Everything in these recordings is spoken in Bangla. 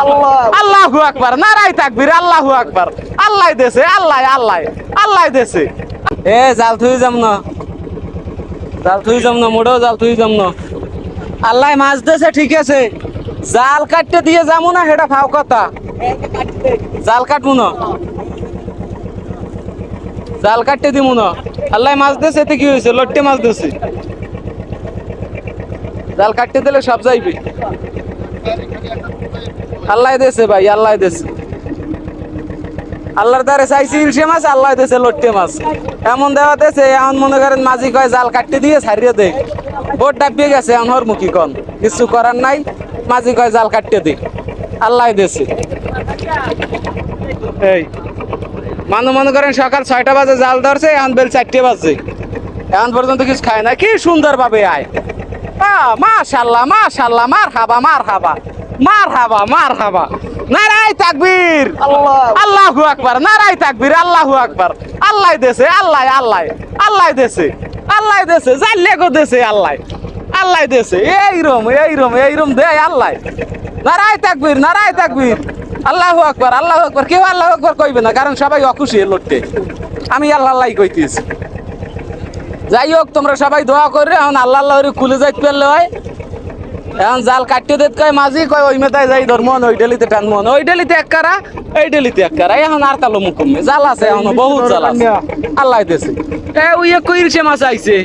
আল্লাহু আকবার, নারাই তাকবীর, আল্লাহু আকবার। আল্লাহ দেছে, আল্লাহ আল্লাহ আল্লাহ দেছে। এ জাল থুই যাম না, জাল থুই যাম না, মোড়েও জাল থুই যাম না। আল্লাহ মাছ দেছে ঠিক আছে, জাল কাটতে দিয়ে যাবো না, সেটা ফাও কথা। জাল কাটবো না, জাল কাটতে দিব না। আল্লাহ মাছ দিয়েছে, এতে কি হয়েছে? লট্টে মাছ দিয়েছে। জাল কাটতে দিলে সব যাইবে। আল্লাহ দিয়েছে ভাই, আল্লাহ দিয়েছে। আল্লাহর দ্বারে চাইছি ইলশে মাছ, আল্লাহ দিয়েছে লট্টে মাছ। এমন দেওয়া দিয়েছে, এমন মনে করেন মাঝি কয় জাল কাটতে দিয়ে ছাড়িয়ে দে। বোট ডাবিয়ে গেছে, এখন হর মুখী কন, কিছু করার নাই। মাঝি কয় জাল কাটতে দে, আল্লাহ দিয়েছে। এই মনে করেন সকাল 6টা বাজে জাল ধরছে, এখন বেল 4টে বাজে, এখন পর্যন্ত কিছু খায় না। কি সুন্দর ভাবে আয়, মাশাআল্লাহ মাশাআল্লাহ, মার হাবা মার হাবা মার হাবা মার হাবা। নারাই তাকবীর, আল্লাহু আকবার, নারাই তাকবীর, আল্লাহু আকবার। আল্লাহ দেছে, আল্লাহ আল্লাহ আল্লাহ দেছে, আল্লাহ দেছে, জাল্লে গো দেছে আল্লাহ, আল্লাহ দেছে। এইরম এইরম এইরম দে আল্লাহ। নারাই তাকবীর, নারাই তাকবীর, আল্লাহু আকবার, আল্লাহু আকবার। কেউ আল্লাহু আকবার কইবে না, কারণ সবাই অখুশি লড়তে। আমি আল্লাহ আল্লাহ কইতেছি। যাই হোক, তোমরা সবাই দোয়া করে এখন আল্লাহ আল্লাহ খুলে যাইতে পারলে হয়। এখন জাল কাটতে দিতে কয় মাঝি, কয় ওই মেতায় যাই ধর মন, ওই ডেলিতে টান মন, ওই ডেলিতে এক কারা, এই ডেলিতে এক কারা। এখন আর কালো মুকুমে জাল আছে, এখন বহুত জাল আছে। আল্লাহ দিয়েছে। ওই এক ইলশে মাছ আইছে,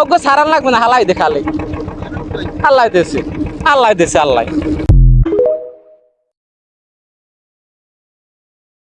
ওকে সারান লাগবে না, হালাই দেখালে। আল্লাহ দিয়েছে, আল্লাহ দিয়েছে, আল্লাহ।